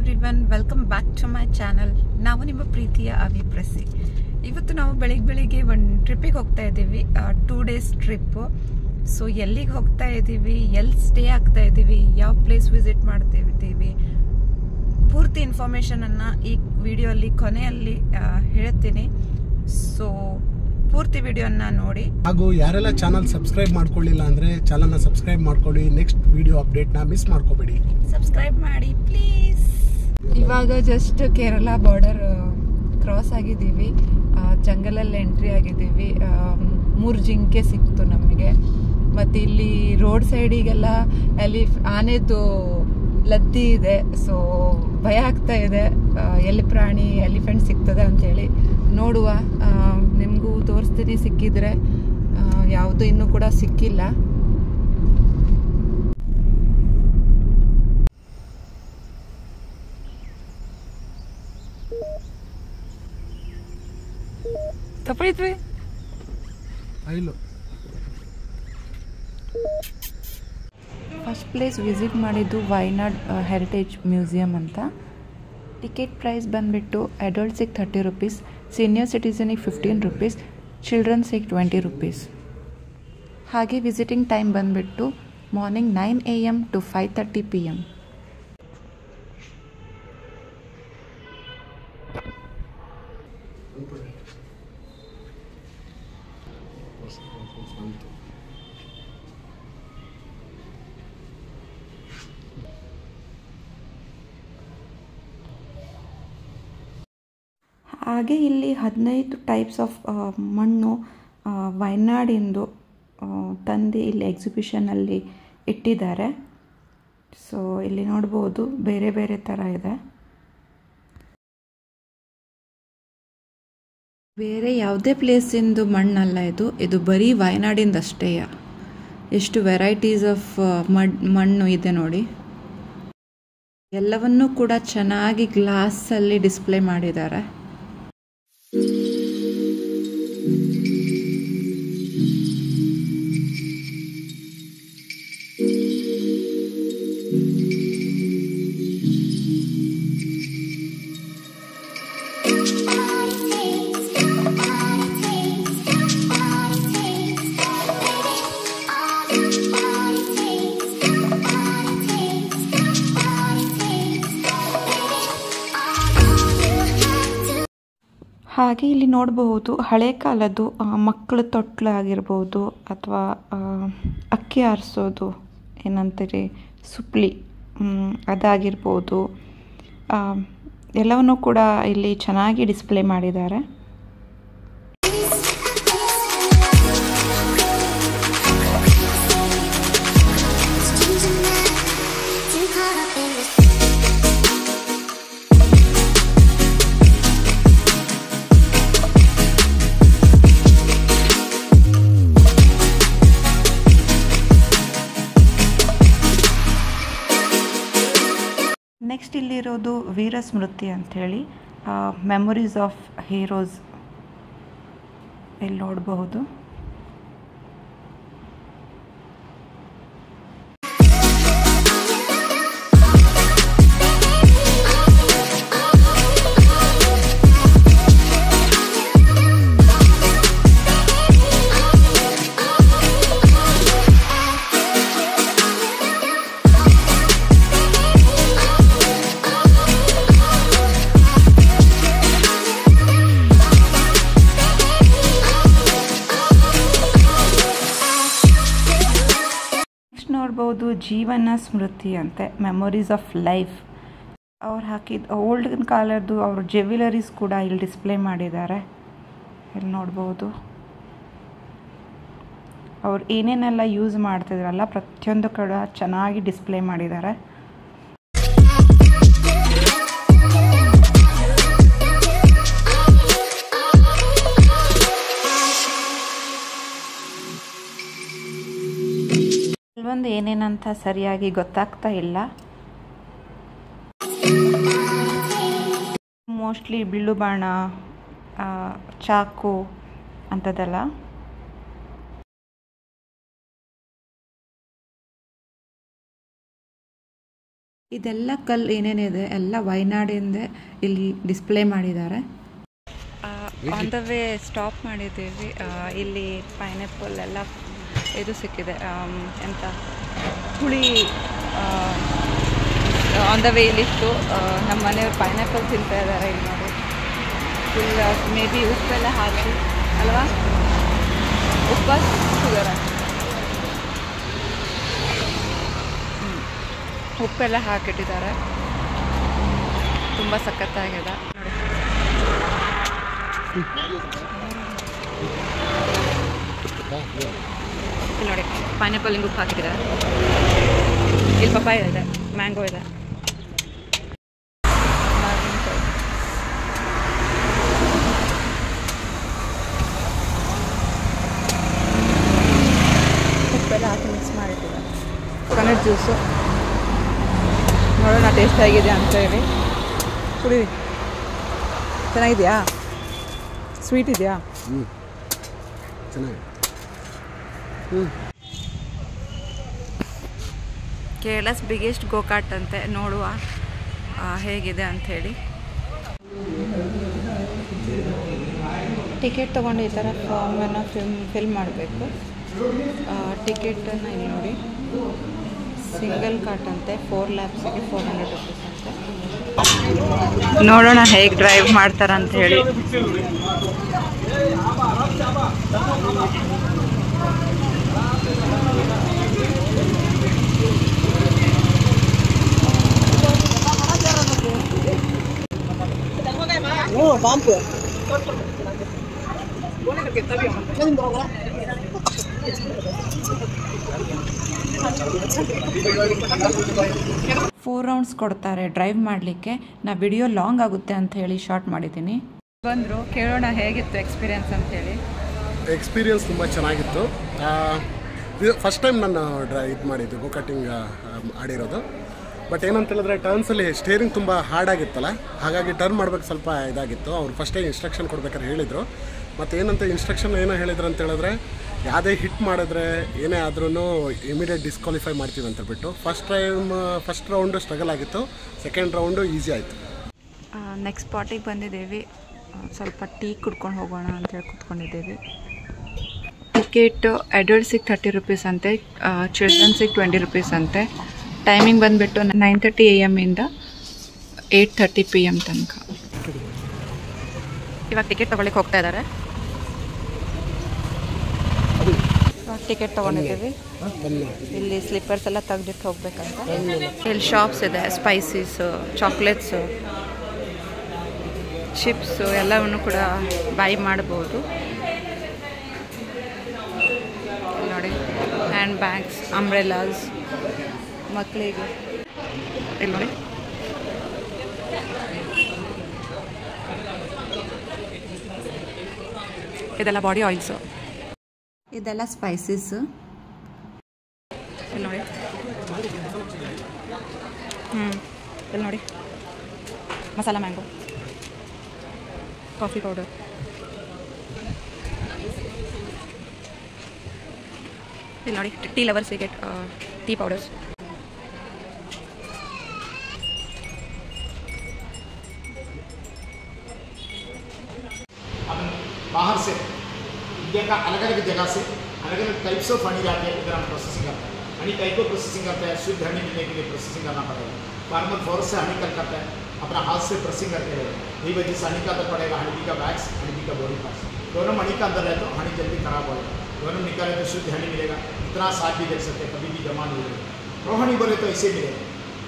Everyone, welcome back to my channel. ನಾವು ನಿಮ್ಮ ಪ್ರೀತಿಯ ಅವಿಪ್ರಸಿ. ಇವತ್ತು ನಾವು ಬೆಳಿಗ್ಗೆ ಒಂದು ಟ್ರಿಪ್ಪಿಗೆ ಹೋಗ್ತಾ ಇದ್ದೀವಿ, 2 days ಟ್ರಿಪ್ಪು. ಸೊ ಎಲ್ಲಿಗೆ ಹೋಗ್ತಾ ಇದ್ದೀವಿ, ಎಲ್ಲಿ ಸ್ಟೇ ಆಗ್ತಾ ಇದ್ದೀವಿ, ಯಾವ ಪ್ಲೇಸ್ ವಿಸಿಟ್ ಮಾಡ್ತಿದ್ದೀವಿ, ಪೂರ್ತಿ ಇನ್ಫಾರ್ಮೇಷನನ್ನು ಈ ವಿಡಿಯೋಲ್ಲಿ ಕೊನೆಯಲ್ಲಿ ಹೇಳ್ತೀನಿ. ಸೊ ಪೂರ್ತಿ ವಿಡಿಯೋನ ನೋಡಿ. ಹಾಗೂ ಯಾರೆಲ್ಲ ಚಾನಲ್ ಸಬ್ಸ್ಕ್ರೈಬ್ ಮಾಡ್ಕೊಳ್ಳಿಲ್ಲ ಅಂದರೆ ಚಾನಲ್ನ ಸಬ್ಸ್ಕ್ರೈಬ್ ಮಾಡ್ಕೊಳ್ಳಿ. ನೆಕ್ಸ್ಟ್ ವಿಡಿಯೋ ಅಪ್ಡೇಟ್ನ ಮಿಸ್ ಮಾಡ್ಕೋಬೇಡಿ. ಸಬ್ಸ್ಕ್ರೈಬ್ ಮಾಡಿ ಪ್ಲೀಸ್. ಇವಾಗ ಜಸ್ಟ್ ಕೇರಳ ಬಾರ್ಡರ್ ಕ್ರಾಸ್ ಆಗಿದ್ದೀವಿ, ಜಂಗಲಲ್ಲಿ ಎಂಟ್ರಿ ಆಗಿದ್ದೀವಿ. 3 ಜಿಂಕೆ ಸಿಕ್ತು ನಮಗೆ. ಮತ್ತು ಇಲ್ಲಿ ರೋಡ್ ಸೈಡಿಗೆಲ್ಲ ಆನೆದು ಲದ್ದಿ ಇದೆ. ಸೊ ಭಯ ಆಗ್ತಾ ಇದೆ, ಎಲ್ಲಿ ಪ್ರಾಣಿ ಎಲಿಫೆಂಟ್ ಸಿಗ್ತದೆ ಅಂತೇಳಿ ನೋಡುವ. ನಿಮಗೂ ತೋರಿಸ್ತೀನಿ ಸಿಕ್ಕಿದ್ರೆ. ಯಾವುದು ಇನ್ನೂ ಕೂಡ ಸಿಕ್ಕಿಲ್ಲ. ತಪ್ಪಿದ್ವಿ ಫಸ್ಟ್ ಪ್ಲೇಸ್ ವಿಸಿಟ್ ಮಾಡಿದ್ದು ವೈನಾಡ್ ಹೆರಿಟೇಜ್ ಮ್ಯೂಸಿಯಂ ಅಂತ. ಟಿಕೆಟ್ ಪ್ರೈಸ್ ಬಂದುಬಿಟ್ಟು ಅಡಲ್ಟ್ಸಿಗೆ 30 rupees, ಸೀನಿಯರ್ ಸಿಟಿಸನಿಗೆ 15 rupees, ಚಿಲ್ಡ್ರನ್ಸಿಗೆ 20 rupees. ಹಾಗೆ ವಿಸಿಟಿಂಗ್ ಟೈಮ್ ಬಂದುಬಿಟ್ಟು ಮಾರ್ನಿಂಗ್ 9 AM to 5:30 PM. ಹಾಗೆ ಇಲ್ಲಿ 15 ಟೈಪ್ಸ್ ಆಫ್ ಮಣ್ಣು ವಯನಾಡಿಂದು ತಂದು ಇಲ್ಲಿ ಎಕ್ಸಿಬಿಷನಲ್ಲಿ ಇಟ್ಟಿದ್ದಾರೆ. ಸೊ ಇಲ್ಲಿ ನೋಡ್ಬೋದು ಬೇರೆ ಬೇರೆ ಥರ ಇದೆ. ಬೇರೆ ಯಾವುದೇ ಪ್ಲೇಸಿಂದು ಮಣ್ಣಲ್ಲ ಇದು ಬರೀ ವಯನಾಡಿಂದಷ್ಟೇ. ಎಷ್ಟು ವೆರೈಟೀಸ್ ಆಫ್ ಮಣ್ಣು ಇದೆ ನೋಡಿ. ಎಲ್ಲವನ್ನೂ ಕೂಡ ಚೆನ್ನಾಗಿ ಗ್ಲಾಸಲ್ಲಿ ಡಿಸ್ಪ್ಲೇ ಮಾಡಿದ್ದಾರೆ. ಹಾಗೆ ಇಲ್ಲಿ ನೋಡಬಹುದು ಹಳೆ ಕಾಲದ್ದು ಮಕ್ಕಳ ತೊಟ್ಲು ಆಗಿರ್ಬೋದು, ಅಥವಾ ಅಕ್ಕಿ ಆರಿಸೋದು ಏನಂತೀರಿ ಸುಪ್ಲಿ ಅದಾಗಿರ್ಬೋದು. ಎಲ್ಲವನ್ನೂ ಕೂಡ ಇಲ್ಲಿ ಚೆನ್ನಾಗಿ ಡಿಸ್ಪ್ಲೇ ಮಾಡಿದ್ದಾರೆ. ನೆಕ್ಸ್ಟ್ ಇಲ್ಲಿರೋದು ವೀರ ಸ್ಮೃತಿ ಅಂಥೇಳಿ, ಮೆಮೊರೀಸ್ ಆಫ್ ಹೀರೋಸ್ ಇಲ್ಲಿ ನೋಡಬಹುದು. ನೋಡ್ಬೋದು ಜೀವನ ಸ್ಮೃತಿ ಅಂತೆ, ಮೆಮೊರೀಸ್ ಆಫ್ ಲೈಫ್. ಅವ್ರು ಹಾಕಿದ ಓಲ್ಡ್ ಕಾಲದ್ದು ಅವ್ರ ಜ್ಯುವೆಲರೀಸ್ ಕೂಡ ಇಲ್ಲಿ ಡಿಸ್ಪ್ಲೇ ಮಾಡಿದ್ದಾರೆ. ಇಲ್ಲಿ ನೋಡ್ಬೋದು ಅವ್ರು ಏನೇನೆಲ್ಲ ಯೂಸ್ ಮಾಡ್ತಿದ್ರಲ್ಲ ಪ್ರತಿಯೊಂದು ಕೂಡ ಚೆನ್ನಾಗಿ ಡಿಸ್ಪ್ಲೇ ಮಾಡಿದ್ದಾರೆ. ಒಂದು ಏನೇನಂತ ಸರಿಯಾಗಿ ಗೊತ್ತಾಗ್ತಾ ಇಲ್ಲ. ಮೋಸ್ಟ್ಲಿ ಬಿಲ್ಲು ಬಾಣ, ಚಾಕು ಅಂಥದ್ದೆಲ್ಲ. ಇದೆಲ್ಲ ಕಲ್ಲು ಏನೇನಿದೆ ಎಲ್ಲ ವಯನಾಡಿಂದ ಇಲ್ಲಿ ಡಿಸ್ಪ್ಲೇ ಮಾಡಿದ್ದಾರೆ. ಆನ್ ದ ವೇ ಸ್ಟಾಪ್ ಮಾಡಿದ್ದೀವಿ. ಇಲ್ಲಿ ಪೈನಾಪಲ್ ಎಲ್ಲ ಇದು ಸಿಕ್ಕಿದೆ, ಎಂತ ಹುಳಿ ಆನ್ ದ ವೇ ಇಲ್ಲಿತ್ತು. ನಮ್ಮ ಮನೆಯವ್ರು ಪೈನಾಪಲ್ ತಿಂತಾ ಇದ್ದಾರೆ. ಇಲ್ಲಿ ನೋಡಿ ಫುಲ್ ಮೇ ಬಿ ಉಪ್ಪೆಲ್ಲ ಹಾಕಿ ಅಲ್ವಾ, ಉಪ್ಪ ಶುಗರ್ ಉಪ್ಪೆಲ್ಲ ಹಾಕಿಟ್ಟಿದ್ದಾರೆ. ತುಂಬ ಸಖತ್ತಾಗಿದೆ ಇಲ್ಲಿ ನೋಡಿ. ಪೈನಾಪಲ್ ಹಿಂಗೆ ಉಪ್ಪು ಹಾಕಿಟ್ಟಿದ್ದಾರೆ. ಇಲ್ಲಿ ಪಪ್ಪಾಯ ಇದೆ, ಮ್ಯಾಂಗೋ ಇದೆ, ಉಪ್ಪೆಲ್ಲ ಹಾಕಿ ಮಿಕ್ಸ್ ಮಾಡಿಟ್ಟಿದ್ದಾರೆ. ಕೊಕೊನಟ್ ಜ್ಯೂಸು ನೋಡೋಣ ಟೇಸ್ಟ್ ಆಗಿದೆ ಅಂತ ಹೇಳಿ ಕುಡೀರಿ. ಚೆನ್ನಾಗಿದೆಯಾ? ಸ್ವೀಟ್ ಇದೆಯಾ? ಚೆನ್ನಾಗಿದೆ. ಕೇರಳಸ್ ಬಿಗ್ಗೆಸ್ಟ್ ಗೋಕಾಟ್ ಅಂತೆ. ನೋಡುವ ಹೇಗಿದೆ ಅಂಥೇಳಿ. ಟಿಕೆಟ್ ತೊಗೊಂಡು ಈ ಥರ ಫಾರ್ಮನ್ನು ಫಿಲ್ ಮಾಡಬೇಕು. ಟಿಕೆಟನ್ನು ಇಲ್ಲಿ ನೋಡಿ, ಸಿಂಗಲ್ ಕಾರ್ಟ್ ಅಂತೆ 4 ಲ್ಯಾಬ್ಸಿಗೆ 400 ರುಪೀಸ್ ಅಂತೆ. ನೋಡೋಣ ಹೇಗೆ ಡ್ರೈವ್ ಮಾಡ್ತಾರಂತ ಹೇಳಿ. ಫೋರ್ ರೌಂಡ್ಸ್ ಕೊಡ್ತಾರೆ ಡ್ರೈವ್ ಮಾಡಲಿಕ್ಕೆ. ನಾ ವಿಡಿಯೋ ಲಾಂಗ್ ಆಗುತ್ತೆ ಅಂತ ಹೇಳಿ ಶಾರ್ಟ್ ಮಾಡಿದ್ದೀನಿ. ಬಂದರು, ಕೇಳೋಣ ಹೇಗಿತ್ತು ಎಕ್ಸ್ಪೀರಿಯನ್ಸ್ ಅಂತ ಹೇಳಿ. ಎಕ್ಸ್ಪೀರಿಯನ್ಸ್ ತುಂಬ ಚೆನ್ನಾಗಿತ್ತು. ಫಸ್ಟ್ ಟೈಮ್ ನಾನು ಇದು ಮಾಡಿದ್ದು ಗೋಕಾಟಿಂಗ್ ಆಡಿರೋದು. ಬಟ್ ಏನಂತ ಹೇಳಿದ್ರೆ ಟರ್ನ್ಸಲ್ಲಿ ಸ್ಟೇರಿಂಗ್ ತುಂಬ ಹಾರ್ಡಾಗಿತ್ತಲ್ಲ, ಹಾಗಾಗಿ ಟರ್ನ್ ಮಾಡ್ಬೇಕು ಸ್ವಲ್ಪ ಇದಾಗಿತ್ತು. ಅವ್ರು ಫಸ್ಟೇ ಇನ್ಸ್ಟ್ರಕ್ಷನ್ ಕೊಡ್ಬೇಕಾದ್ರೆ ಹೇಳಿದರು. ಮತ್ತು ಏನಂತ ಇನ್ಸ್ಟ್ರಕ್ಷನ್ ಏನೋ ಹೇಳಿದ್ರು ಅಂತ ಹೇಳಿದ್ರೆ, ಯಾವುದೇ ಹಿಟ್ ಮಾಡಿದ್ರೆ ಏನೇ ಆದ್ರೂ ಇಮಿಡಿಯೇಟ್ ಡಿಸ್ಕ್ವಾಲಿಫೈ ಮಾಡ್ತೀವಿ ಅಂತ ಬಿಟ್ಟು. ಫಸ್ಟ್ ರೌಂಡು ಸ್ಟ್ರಗಲ್ ಆಗಿತ್ತು, ಸೆಕೆಂಡ್ ರೌಂಡು ಈಸಿ ಆಯಿತು. ನೆಕ್ಸ್ಟ್ ಸ್ಪಾಟಿಗೆ ಬಂದಿದ್ದೀವಿ. ಸ್ವಲ್ಪ ಟೀ ಕುಡ್ಕೊಂಡು ಹೋಗೋಣ ಅಂತೇಳಿ ಕೂತ್ಕೊಂಡಿದ್ದೀವಿ. ಟಿಕೆಟ್ ಅಡಲ್ಟ್ಸಿಗೆ 30 ರುಪೀಸ್ ಅಂತೆ, ಚಿಲ್ಡ್ರನ್ಸಿಗೆ 20 ರುಪೀಸ್ ಅಂತೆ. ಟೈಮಿಂಗ್ ಬಂದುಬಿಟ್ಟು 9:30 AM ಇಂದ 8:30 PM ತನಕ. ಇವಾಗ ಟಿಕೆಟ್ ತೊಗೊಳ್ಳಿಕ್ಕೆ ಹೋಗ್ತಾ ಇದ್ದಾರೆ. ಟಿಕೆಟ್ ತೊಗೊಂಡಿದ್ದೀವಿ. ಇಲ್ಲಿ ಸ್ಲಿಪ್ಪರ್ಸ್ ಎಲ್ಲ ತೆಗೆದಿಟ್ಟು ಹೋಗ್ಬೇಕಂತ. ಇಲ್ಲಿ ಶಾಪ್ಸ್ ಇದೆ, ಸ್ಪೈಸೀಸು, ಚಾಕ್ಲೇಟ್ಸು, ಚಿಪ್ಸು ಎಲ್ಲವನ್ನು ಕೂಡ ಬೈ ಮಾಡ್ಬೋದು. ನೋಡಿ, ಹ್ಯಾಂಡ್ ಬ್ಯಾಗ್ಸ್, ಅಂಬ್ರೆಲಾಸ್ ಮಕ್ಕಳಿಗೆ. ಇಲ್ಲಿ ನೋಡಿ, ಇದೆಲ್ಲ ಬಾಡಿ ಆಯಿಲ್ಸು, ಇದೆಲ್ಲ ಸ್ಪೈಸಸ್ಸು. ಇಲ್ಲಿ ನೋಡಿ, ಇಲ್ಲಿ ನೋಡಿ ಮಸಾಲ ಮ್ಯಾಂಗೋ, ಕಾಫಿ ಪೌಡರ್, ಇಲ್ಲಿ ನೋಡಿ ಟೀ ಲವರ್ಸಿಗೆ ಟೀ ಪೌಡರ್ಸ್. बाहर से इंडिया का अलग अलग जगह से अलग अलग टाइप्स ऑफ हनी लाते हैं, इधर हम प्रोसेसिंग करते हैं. हनी टाइप को प्रोसेसिंग करते हैं. शुद्ध हनी मिलने के लिए प्रोसेसिंग करना पड़ेगा. फार्मर फॉरेस्ट से हनी कल करता है, अपना हाथ से प्रोसेसिंग करते हैं. यही वजह से हनी का अंदर पड़ेगा, हनी का बैग्स, हनी का बॉडी पार्ट्स दोनों हनी का अंदर रहे तो हनी जल्दी खराब होगा. दोनों निकाले तो शुद्ध हनी मिलेगा. इतना साथ भी देख सकते हैं, कभी भी जमा नहीं होगा. रोहनी बोले तो ऐसे मिलेगा.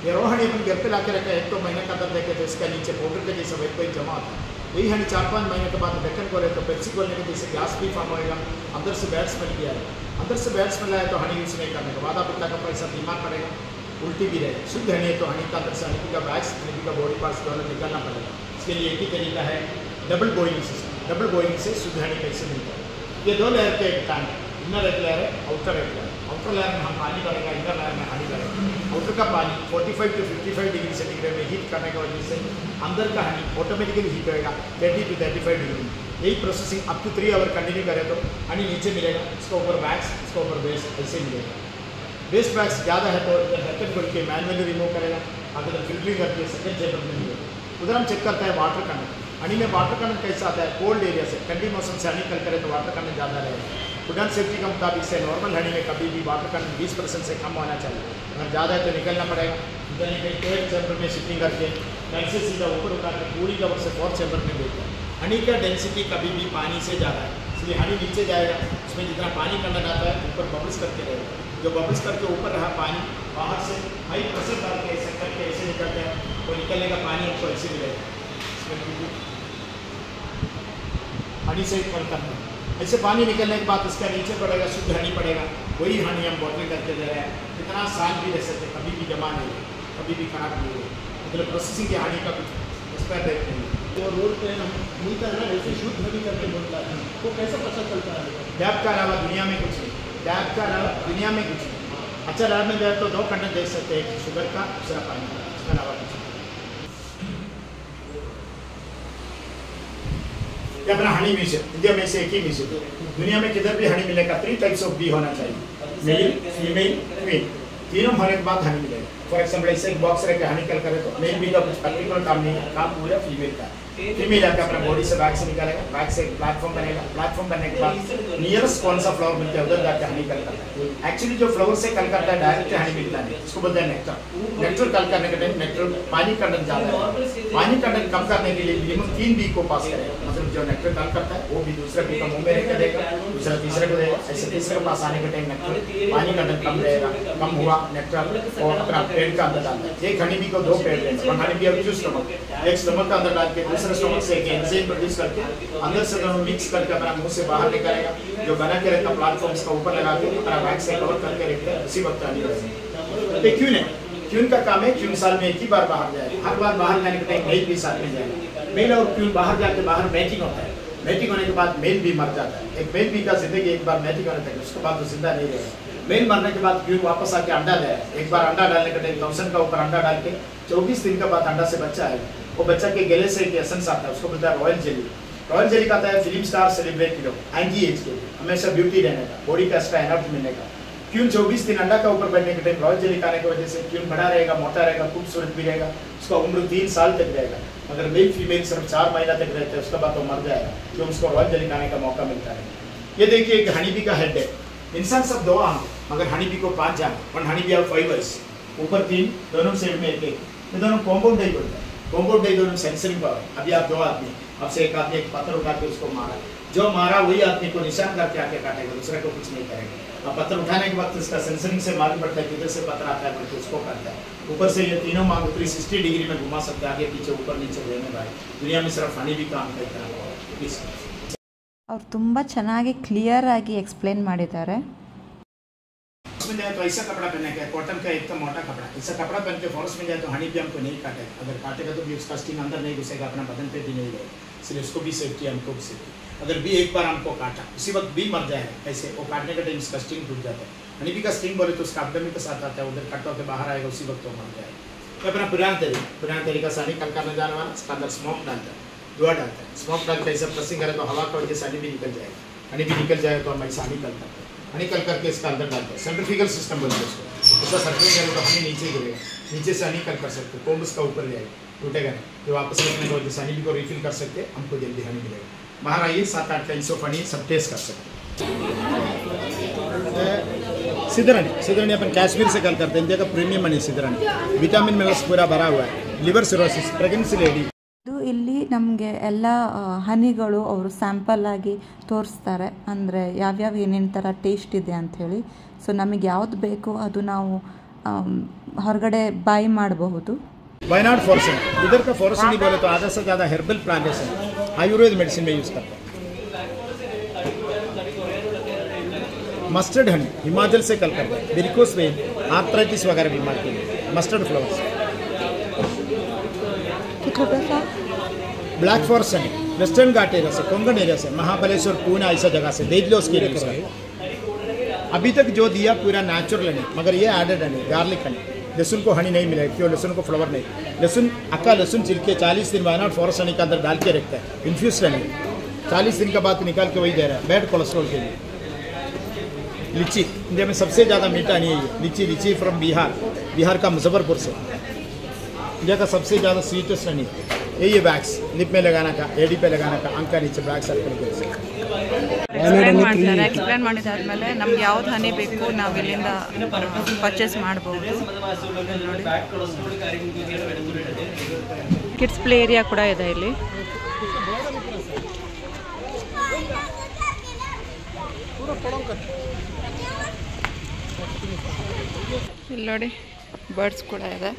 ये रोहनी अपन घर पे ला के रखा है, 1-2 महीने का अंदर देखे तो इसका नीचे पाउडर के जैसा वेट कोई जमा होता है. यही हनी 4-5 महीने के बाद ढक्कन खोले तो पेप्सी खोलने के जैसे गैस भी फॉर्म होएगा, अंदर से बैड स्मेल भी आएगा. अंदर से बैड स्मेल आए तो हनी यूज़ नहीं करने के बाद आप इतना का पैसा बीमार पड़ेगा, उल्टी भी रहेगा. शुद्ध हनी है तो हनी का अंदर से हनी का बैग्स, हनी का बॉडी पार्ट्स दोनों निकालना पड़ेगा. इसके लिए एक ही तरीका है, double boiling system. Double boiling से शुद्ध हनी कैसे मिलता है. ये 2 लेयर के एक टैंक, इनर एक लेयर है, आउटर एक लेयर. आउटर लेयर में हम पानी डालेगा, इनर लेयर में हनी डालेगा. आउटर का पानी 45 to 55 डिग्री सेंटीग्रेड में हीट करने की वजह से अंदर का हनी ऑटोमेटिकली हीट होएगा 30 to 35 डिग्री. यही processing up to 3 hour continue करें तो हनी नीचे मिलेगा, इसके ऊपर बैग्स, इसके ऊपर बेस ऐसे मिलेगा. बेस बैग्स ज़्यादा है तो ढक्कन खोल के मैनुअली रिमूव करेगा. अगर फिल्टरिंग करके सेकेंड चैम्बर में भी उधर हम चेक करते हैं वाटर कंटेंट। हनी में वाटर कंटेंट कैसा आता है, कोल्ड एरिया से ठंडी मौसम से हनी कल करें तो वाटर कंटेंट ज़्यादा रहेगा। फूड एंड सेफ्टी के मुताबिक से नॉर्मल हनी में कभी भी वाटर कंटेंट 20% से कम होना चाहिए, अगर ज़्यादा है तो निकलना पड़ेगा। इधर निकल थर्ड चैम्बर में शिफ्टिंग करके ढंग से सीधा ऊपर उठा के पूरी कवर से फोर्थ चैम्बर में देते हैं। हनी का डेंसिटी कभी भी पानी से ज़्यादा है, इसलिए हनी नीचे जाएगा, उसमें जितना पानी कंटेंट आता है ऊपर बबल्स करके रहेगा। जो बबल्स करके ऊपर रहा पानी बाहर से हाई प्रेशर डाल के ऐसे करके ऐसे निकलते हैं, वो निकलने का पानी हमको ऐसे मिलेगा। हनी से कल करना है, ऐसे पानी निकलने के बाद इसका नीचे पड़ेगा, शुद्ध हनी पड़ेगा, वही हनी हम बॉटलिंग करके दे रहे हैं। कितना साल भी रह सकते, कभी भी जमा नहीं हो, कभी भी खराब नहीं हो, मतलब प्रोसेसिंग की हनी का कुछ एक्सपायर डेट नहीं है। तो रोड पे हम मिलता है ना, ऐसे शुद्ध हनी करके बोलता है, वो कैसे पता चलता है? लैब का अलावा दुनिया में कुछ नहीं, लैब का अलावा दुनिया में कुछ नहीं। अच्छा लैब में जाए तो 2 कंटेंट देख सकते हैं, शुगर का, दूसरा पानी का, उसके अलावा कुछ नहीं। ये अपना हनी म्यूजियम, इंडिया में से एक ही म्यूजियम, दुनिया में किधर भी हनी मिलेगा। 3 टाइप्स ऑफ बी होना चाहिए, मेल, फीमेल, क्वीन, तीनों होने के बाद हनी मिलेगा। फॉर एग्जाम्पल ऐसे एक बॉक्स रख के हनी कल करे तो मेल बी का कुछ पर्टिकुलर काम नहीं है, काम पूरा फीमेल का। फीमेल आके अपना बॉडी से बैग से निकालेगा, बैग से प्लेटफॉर्म बनेगा, प्लेटफॉर्म बनने के बाद नियरेस्ट कौन सा फ्लावर मिलता है उधर जाके हनी कल करता है। एक्चुअली जो फ्लावर से कल करता है डायरेक्ट हनी मिलता है, उसको बोलते हैं नेक्टर। नेक्टर कल करने के टाइम नेक्टर पानी कंटेंट ज़्यादा है, पानी कंटेंट कम करने के लिए मिनिमम 3 बी को पास करेगा, मतलब जो नेक्टर कल करता है वो भी दूसरे बी का मुंह में लेकर देगा, दूसरा तीसरे को देगा, ऐसे तीसरे के पास आने के टाइम नेक्टर पानी कंटेंट कम रहेगा, कम हुआ नेक्टर और अपना पेड़ का अंदर डालता है। एक हनी बी को 2 पेड़ लेना, 1 हनी बी और 2 स्टमक, एक स्टमक का अंदर डाल के दूसरे स्टमक से एक एंजाइम प्रोड्यूस करके अंदर से दोनों मिक्स करके अपना मुंह से बाहर निकालेगा, जो बना के रखा प्लेटफॉर्म का ऊपर लगा के अपना बैग से कवर करके रखते हैं, उसी वक्त आनी रहेगी। क्यों है, क्यून का काम है, क्यून साल में एक ही बार बाहर जाएगा, हर बार बाहर जाने के टाइम मेल भी साथ में जाएगा। मेल और क्यून बाहर जाके बाहर मैटिंग होता है, मैटिंग होने के बाद मेल भी मर जाता है। एक मेल भी का जिंदगी एक बार मैटिंग होने तक, उसके बाद तो जिंदा नहीं रहेगा। मेल मरने के बाद क्यून वापस आके अंडा देगा, एक बार अंडा डालने के टाइम 1000 का ऊपर अंडा डाल के 24 दिन के बाद अंडा से बच्चा आएगा। वो बच्चा के गले से एक एसेंस आता है, उसको बोलता है रॉयल जेली। रॉयल जेली का आता है फिल्म स्टार सेलिब्रिटी लोग एंटी एज के लिए, हमेशा ब्यूटी रहने का, बॉडी का एक्स्ट्रा एनर्जी मिलने का। क्यून 24 दिन अंडा का ऊपर बैठने के टाइम रॉयल जेली खाने की वजह से क्यून बड़ा रहेगा, मोटा रहेगा, खूबसूरत भी रहेगा, उसका उम्र 3 साल तक रहेगा। अगर मेल फीमेल सिर्फ 4 महीना तक रहते हैं, उसके बाद तो मर जाएगा, क्यों उसको रॉयल जेली खाने का मौका मिलता है। ये देखिए एक हनी बी का हेड है, इंसान सब 2 आंख, मगर हनी बी को 5 आंख, 1 हनी बी और 5 आइज, ऊपर 3, दोनों साइड में एक, ये दोनों कॉम्पाउंड डाई बोलते हैं। कॉम्पाउंड डाई दोनों सेंसरिंग पावर। अभी आप 2 आदमी, आपसे एक आदमी एक पत्थर उठा के उसको मारा, जो मारा वही आदमी को निशान करके आके काटेगा, दूसरे को कुछ नहीं करेगा। अब पत्थर उठाने के बाद इसका सेंसरिंग से मालूम पड़ता है किधर से पत्थर आता है, बोलते उसको काटता है। ऊपर से ये तीनों मांग 360 डिग्री में घुमा सकते हैं, आगे पीछे ऊपर नीचे देने भाई। दुनिया में सिर्फ हनी भी काम करता है। ಅವ್ರು ತುಂಬ ಚೆನ್ನಾಗಿ ಕ್ಲಿಯರ್ ಆಗಿ ಎಕ್ಸ್ಪ್ಲೇನ್ ಮಾಡಿದ್ದಾರೆ। में जाए तो ऐसा कपड़ा पहने का, कॉटन का एकदम मोटा कपड़ा, ऐसा कपड़ा पहन के फॉरेस्ट में जाए तो हनी भी हमको नहीं काटेगा, अगर काटेगा तो भी उसका स्टिंग अंदर नहीं घुसेगा, अपना बदन पे भी नहीं रहेगा, इसलिए उसको भी सेफ्टी, हमको भी सेफ्टी। अगर भी एक बार हमको काटा उसी वक्त भी मर जाएगा, ऐसे वो काटने के टाइम उसका स्टिंग टूट जाता है। हनी भी का स्टिंग बोले तो उसका एब्डोमेन के साथ आता है, उधर कट होकर बाहर आएगा, उसी वक्त वो मर जाएगा। तो अपना पुराना तरीका से हनी कल करने जाने वाला, उसका अंदर स्मोक डालता है, धुआं डालता है, स्मोक डाल के ऐसा प्रेसिंग करे तो हवा की वजह से हनी भी निकल जाएगा। हनी भी निकल जाए तो हम ऐसा हनी कल करते हैं, हनी कल करके इसका अंदर डालते हैं, सेंट्रीफ्यूगल सिस्टम बोलते हैं उसको। उसका सर्कुलेट करें तो हनी नीचे गिरेगा, नीचे से हनी कल कर सकते, कोम्ब उसका ऊपर ले आएगा, टूटेगा नहीं, तो वापस रखने की वजह से हनी भी को रिफिल कर सकते, हमको जल्दी हनी मिलेगा। बाहर आइए, 7-8 टाइप्स ऑफ हनी सब टेस्ट कर सकते हैं। सिद्धरणी अपन कश्मीर से कल करते हैं, इंडिया का प्रीमियम हनी सिद्धरणी, विटामिन मिनरल्स पूरा भरा हुआ है, लिवर सिरोसिस, प्रेग्नेंसी लेडी। ಇದು ಇಲ್ಲಿ ನಮಗೆ ಎಲ್ಲ ಹನಿಗಳು ಅವರು ಸ್ಯಾಂಪಲ್ ಆಗಿ ತೋರಿಸ್ತಾರೆ, ಅಂದರೆ ಯಾವ್ಯಾವ ಏನೇನು ಥರ ಟೇಸ್ಟ್ ಇದೆ ಅಂಥೇಳಿ. ಸೊ ನಮಗೆ ಯಾವ್ದು ಬೇಕು ಅದು ನಾವು ಹೊರಗಡೆ ಬಾಯ್ ಮಾಡಬಹುದು. वायनाड फॉरेस्ट, इधर का फॉरेस्ट नहीं बोले तो आधा से ज़्यादा हेर्बल प्लांटेशन आयुर्वेद मेडिसिन में यूज़ करते हैं। मस्टर्ड हनी हिमाचल से कल करते हैं, वेरिकोस वेन, आर्थराइटिस वगैरह बीमारी के लिए mustard flowers. Black forest honey western Ghat area से, कोंकण एरिया से, महाबलेश्वर, पूना ऐसा जगह से डेडलोस के लिए यूज़ करते हैं। अभी तक जो दिया पूरा नेचुरल हनी, मगर ये एडेड हनी, गार्लिक हनी। लहसुन को हनी नहीं मिलेगा, क्यों? लहसुन को फ्लावर नहीं, लहसुन अक्का लहसुन छिलके 40 दिन वायनाड फॉरेस्ट हनी के अंदर डाल के रखता है, इन्फ्यूज हनी 40 दिन के बाद निकाल के वही दे रहा है, बैड कोलेस्ट्रॉल के लिए। लीची, इंडिया में सबसे ज़्यादा मीठा हनी है ये लीची, लीची फ्रॉम बिहार का मुजफ्फरपुर से। इंडिया का सबसे ज़्यादा स्वीटेस्ट हनी ये बैग्स लिप में लगाना का एडी पे लगाना का अंक नीचे बैग्स ಎಕ್ಸ್ಪ್ಲೇನ್ ಮಾಡಿದಾದ್ಮೇಲೆ ನಮ್ಗೆ ಯಾವ್ದು ಹನಿ ಬೇಕು ನಾವು ಇಲ್ಲಿಂದ ಪರ್ಚೇಸ್ ಮಾಡ್ಬೋದು. ಕಿಡ್ಸ್ ಪ್ಲೇ ಏರಿಯಾ ಕೂಡ ಇದೆ ಇಲ್ಲಿ. ಇಲ್ಲಿ ನೋಡಿ ಬರ್ಡ್ಸ್ ಕೂಡ ಇದೆ.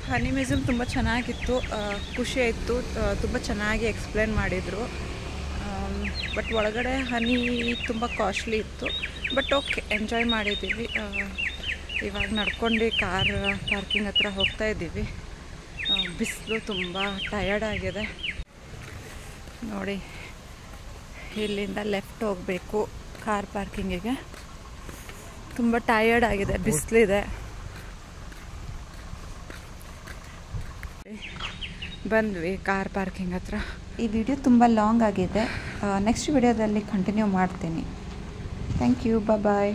ಹನಿ ಮ್ಯೂಸಿಯಂ ತುಂಬ ಚೆನ್ನಾಗಿತ್ತು, ಖುಷಿ ಆಯಿತು, ತುಂಬ ಚೆನ್ನಾಗಿ ಎಕ್ಸ್ಪ್ಲೇನ್ ಮಾಡಿದರು. ಬಟ್ ಒಳಗಡೆ ಹನಿ ತುಂಬ ಕಾಸ್ಟ್ಲಿ ಇತ್ತು, ಬಟ್ ಓಕೆ ಎಂಜಾಯ್ ಮಾಡಿದ್ದೀವಿ. ಇವಾಗ ನಡ್ಕೊಂಡು ಕಾರ್ ಪಾರ್ಕಿಂಗ್ ಹತ್ರ ಹೋಗ್ತಾ ಇದ್ದೀವಿ. ಬಿಸಿಲು ತುಂಬ ಟಯರ್ಡ್ ಆಗಿದೆ ನೋಡಿ. ಇಲ್ಲಿಂದ ಲೆಫ್ಟ್ ಹೋಗಬೇಕು ಕಾರ್ ಪಾರ್ಕಿಂಗಿಗೆ. ತುಂಬ ಟಯರ್ಡ್ ಆಗಿದೆ, ಬಿಸಿಲಿದೆ. ಬಂದ್ವಿ ಕಾರ್ ಪಾರ್ಕಿಂಗ್ ಹತ್ರ. ಈ ವಿಡಿಯೋ ತುಂಬ ಲಾಂಗ್ ಆಗಿದೆ. ನೆಕ್ಸ್ಟ್ ವಿಡಿಯೋದಲ್ಲಿ ಕಂಟಿನ್ಯೂ ಮಾಡ್ತೀನಿ. Thank you, bye.